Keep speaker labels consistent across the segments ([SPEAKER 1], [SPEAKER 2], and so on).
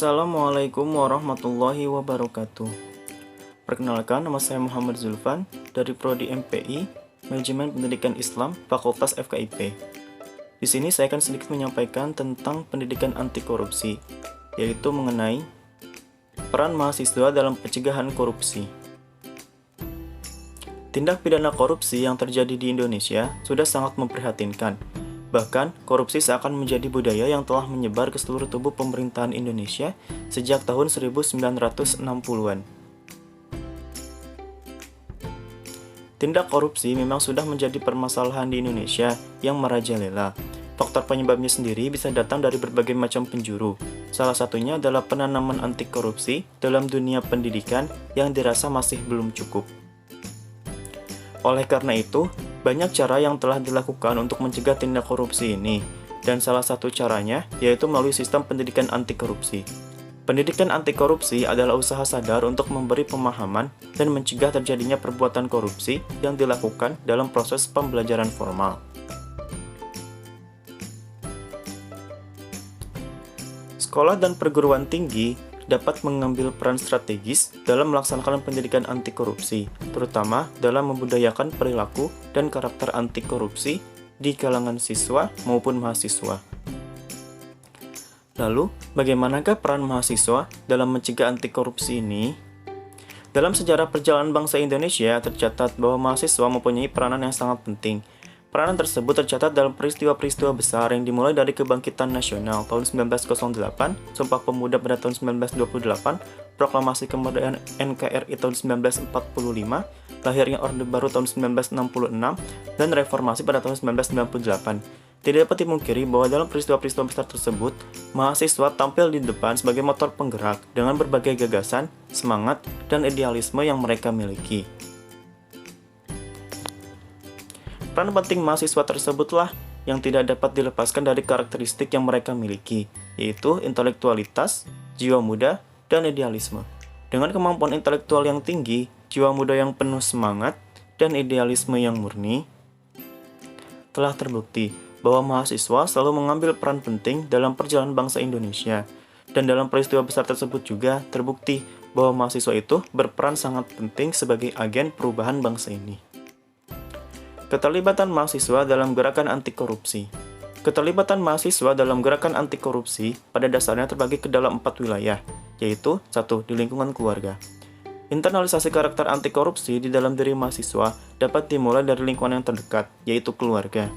[SPEAKER 1] Assalamualaikum warahmatullahi wabarakatuh. Perkenalkan, nama saya Muhammad Zulfan dari Prodi MPI, Manajemen Pendidikan Islam, Fakultas FKIP. Di sini saya akan sedikit menyampaikan tentang pendidikan anti korupsi, yaitu mengenai peran mahasiswa dalam pencegahan korupsi. Tindak pidana korupsi yang terjadi di Indonesia sudah sangat memprihatinkan. Bahkan, korupsi seakan menjadi budaya yang telah menyebar ke seluruh tubuh pemerintahan Indonesia sejak tahun 1960-an. Tindak korupsi memang sudah menjadi permasalahan di Indonesia yang merajalela. Faktor penyebabnya sendiri bisa datang dari berbagai macam penjuru. Salah satunya adalah penanaman anti korupsi dalam dunia pendidikan yang dirasa masih belum cukup. Oleh karena itu, banyak cara yang telah dilakukan untuk mencegah tindak korupsi ini, dan salah satu caranya yaitu melalui sistem pendidikan anti korupsi. Pendidikan anti korupsi adalah usaha sadar untuk memberi pemahaman dan mencegah terjadinya perbuatan korupsi yang dilakukan dalam proses pembelajaran formal. Sekolah dan perguruan tinggi dapat mengambil peran strategis dalam melaksanakan pendidikan anti korupsi, terutama dalam membudayakan perilaku dan karakter anti korupsi di kalangan siswa maupun mahasiswa. Lalu, bagaimanakah peran mahasiswa dalam mencegah anti korupsi ini? Dalam sejarah perjalanan bangsa Indonesia, tercatat bahwa mahasiswa mempunyai peranan yang sangat penting. Peranan tersebut tercatat dalam peristiwa-peristiwa besar yang dimulai dari Kebangkitan Nasional tahun 1908, Sumpah Pemuda pada tahun 1928, Proklamasi Kemerdekaan NKRI tahun 1945, lahirnya Orde Baru tahun 1966, dan Reformasi pada tahun 1998. Tidak dapat dimungkiri bahwa dalam peristiwa-peristiwa besar tersebut, mahasiswa tampil di depan sebagai motor penggerak dengan berbagai gagasan, semangat, dan idealisme yang mereka miliki. Peran penting mahasiswa tersebutlah yang tidak dapat dilepaskan dari karakteristik yang mereka miliki, yaitu intelektualitas, jiwa muda, dan idealisme. Dengan kemampuan intelektual yang tinggi, jiwa muda yang penuh semangat, dan idealisme yang murni, telah terbukti bahwa mahasiswa selalu mengambil peran penting dalam perjalanan bangsa Indonesia. Dan dalam peristiwa besar tersebut juga terbukti bahwa mahasiswa itu berperan sangat penting sebagai agen perubahan bangsa ini. Keterlibatan mahasiswa dalam gerakan anti korupsi. Keterlibatan mahasiswa dalam gerakan anti korupsi pada dasarnya terbagi ke dalam 4 wilayah, yaitu 1. Di lingkungan keluarga. Internalisasi karakter anti korupsi di dalam diri mahasiswa dapat dimulai dari lingkungan yang terdekat, yaitu keluarga.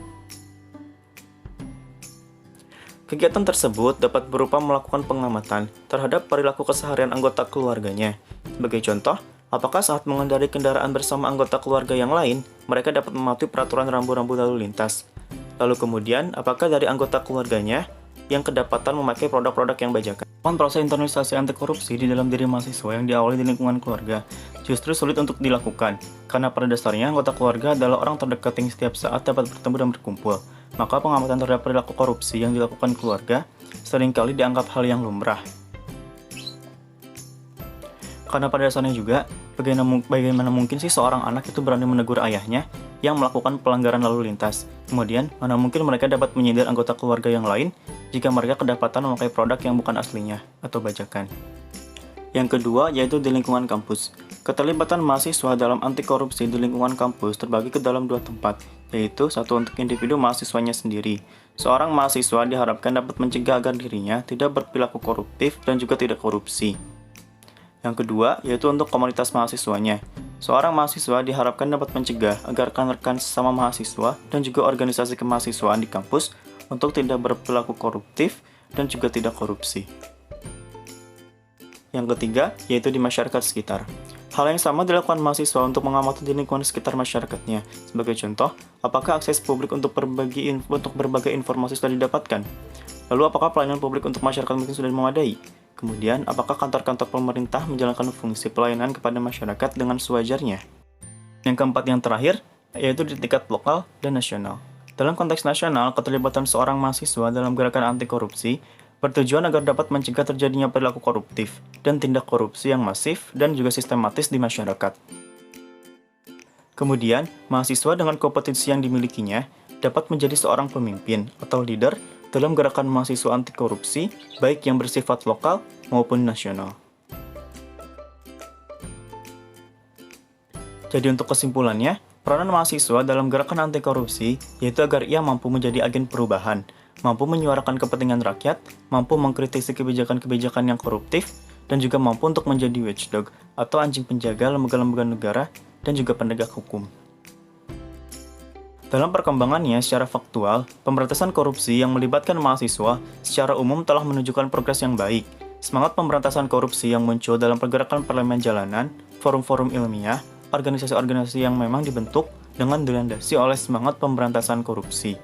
[SPEAKER 1] Kegiatan tersebut dapat berupa melakukan pengamatan terhadap perilaku keseharian anggota keluarganya. Sebagai contoh, apakah saat mengendarai kendaraan bersama anggota keluarga yang lain, mereka dapat mematuhi peraturan rambu-rambu lalu lintas? Lalu kemudian, apakah dari anggota keluarganya yang kedapatan memakai produk-produk yang bajakan? Proses internalisasi anti korupsi di dalam diri mahasiswa yang diawali di lingkungan keluarga justru sulit untuk dilakukan, karena pada dasarnya anggota keluarga adalah orang terdekat yang setiap saat dapat bertemu dan berkumpul. Maka pengamatan terhadap perilaku korupsi yang dilakukan keluarga seringkali dianggap hal yang lumrah. Karena pada dasarnya juga, bagaimana mungkin sih seorang anak itu berani menegur ayahnya yang melakukan pelanggaran lalu lintas? Kemudian, mana mungkin mereka dapat menyindir anggota keluarga yang lain jika mereka kedapatan memakai produk yang bukan aslinya atau bajakan. Yang kedua, yaitu di lingkungan kampus. Keterlibatan mahasiswa dalam anti korupsi di lingkungan kampus terbagi ke dalam 2 tempat, yaitu 1 untuk individu mahasiswanya sendiri. Seorang mahasiswa diharapkan dapat mencegah agar dirinya tidak berperilaku koruptif dan juga tidak korupsi. Yang kedua, yaitu untuk komunitas mahasiswanya. Seorang mahasiswa diharapkan dapat mencegah agar rekan-rekan sesama mahasiswa dan juga organisasi kemahasiswaan di kampus untuk tidak berperilaku koruptif dan juga tidak korupsi. Yang ketiga, yaitu di masyarakat sekitar. Hal yang sama dilakukan mahasiswa untuk mengamati di lingkungan sekitar masyarakatnya. Sebagai contoh, apakah akses publik untuk berbagai informasi sudah didapatkan? Lalu apakah pelayanan publik untuk masyarakat mungkin sudah memadai? Kemudian, apakah kantor-kantor pemerintah menjalankan fungsi pelayanan kepada masyarakat dengan sewajarnya? Yang keempat yang terakhir, yaitu di tingkat lokal dan nasional. Dalam konteks nasional, keterlibatan seorang mahasiswa dalam gerakan anti korupsi bertujuan agar dapat mencegah terjadinya perilaku koruptif dan tindak korupsi yang masif dan juga sistematis di masyarakat. Kemudian, mahasiswa dengan kompetensi yang dimilikinya dapat menjadi seorang pemimpin atau leader dalam gerakan mahasiswa anti korupsi, baik yang bersifat lokal maupun nasional. Jadi untuk kesimpulannya, peranan mahasiswa dalam gerakan anti korupsi yaitu agar ia mampu menjadi agen perubahan, mampu menyuarakan kepentingan rakyat, mampu mengkritisi kebijakan-kebijakan yang koruptif, dan juga mampu untuk menjadi watchdog atau anjing penjaga lembaga-lembaga negara dan juga penegak hukum. Dalam perkembangannya secara faktual, pemberantasan korupsi yang melibatkan mahasiswa secara umum telah menunjukkan progres yang baik. Semangat pemberantasan korupsi yang muncul dalam pergerakan parlemen jalanan, forum-forum ilmiah, organisasi-organisasi yang memang dibentuk dengan dilandasi oleh semangat pemberantasan korupsi.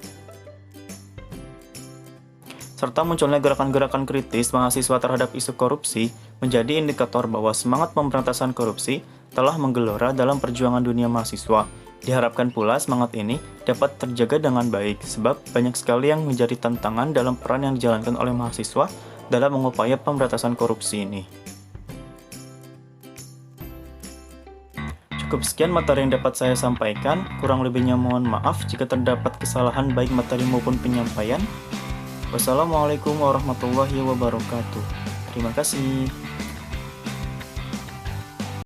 [SPEAKER 1] Serta munculnya gerakan-gerakan kritis mahasiswa terhadap isu korupsi menjadi indikator bahwa semangat pemberantasan korupsi telah menggelora dalam perjuangan dunia mahasiswa. Diharapkan pula semangat ini dapat terjaga dengan baik, sebab banyak sekali yang menjadi tantangan dalam peran yang dijalankan oleh mahasiswa dalam mengupaya pemberantasan korupsi ini. Cukup sekian materi yang dapat saya sampaikan, kurang lebihnya mohon maaf jika terdapat kesalahan baik materi maupun penyampaian. Wassalamualaikum warahmatullahi wabarakatuh. Terima kasih.